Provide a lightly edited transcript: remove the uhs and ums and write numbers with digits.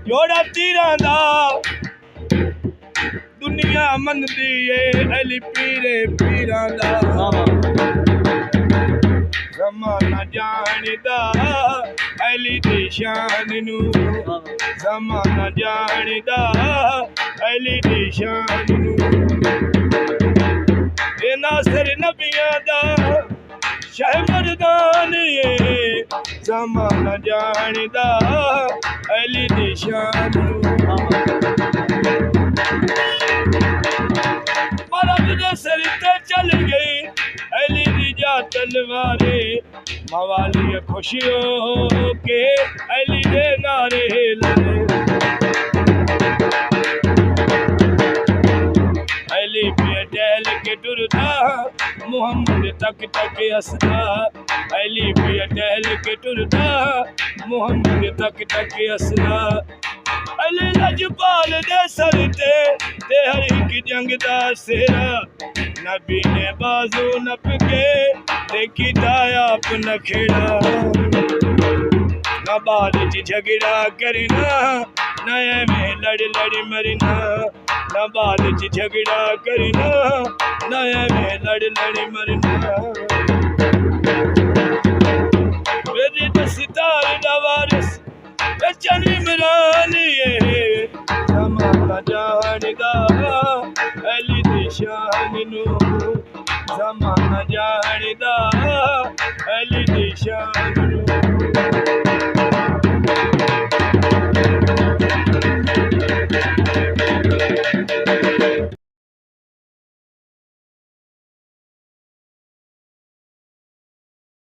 जोड़ा तीरां दा दुनिया मनदी है अली पीरे पीरां दा ज़माना जानदा अली दी शान नू ज़माना जानदा अली दी शान नू ए नासिर नबियां दा शाह मर्दान ये ज़माना जानदा अली दी शान नू मरद दे सिर ते चल गई अली दी जा तलवारे मवाली खुशियों के अली दे नारे लगे अली पे टहल के टुरदा मोहम्मद तक तक हसदा अली पे टहल के टुरदा मोहम्मद तक तक हसदा अली लजपाल दे सर ते हर एक जंग दा सेरा नबी ने बाजू नप के देखी दाया अपना खेड़ा न बाल च झगड़ा करना नए में लड़ लड़ मरना न बाल च झगड़ा करना नए में लड़ लड़ मरना मेरे दस्तार दा वारिस चल इमरान ये ज़माना जानदा अली दी शान नू ज़माना जानदा अली दी शान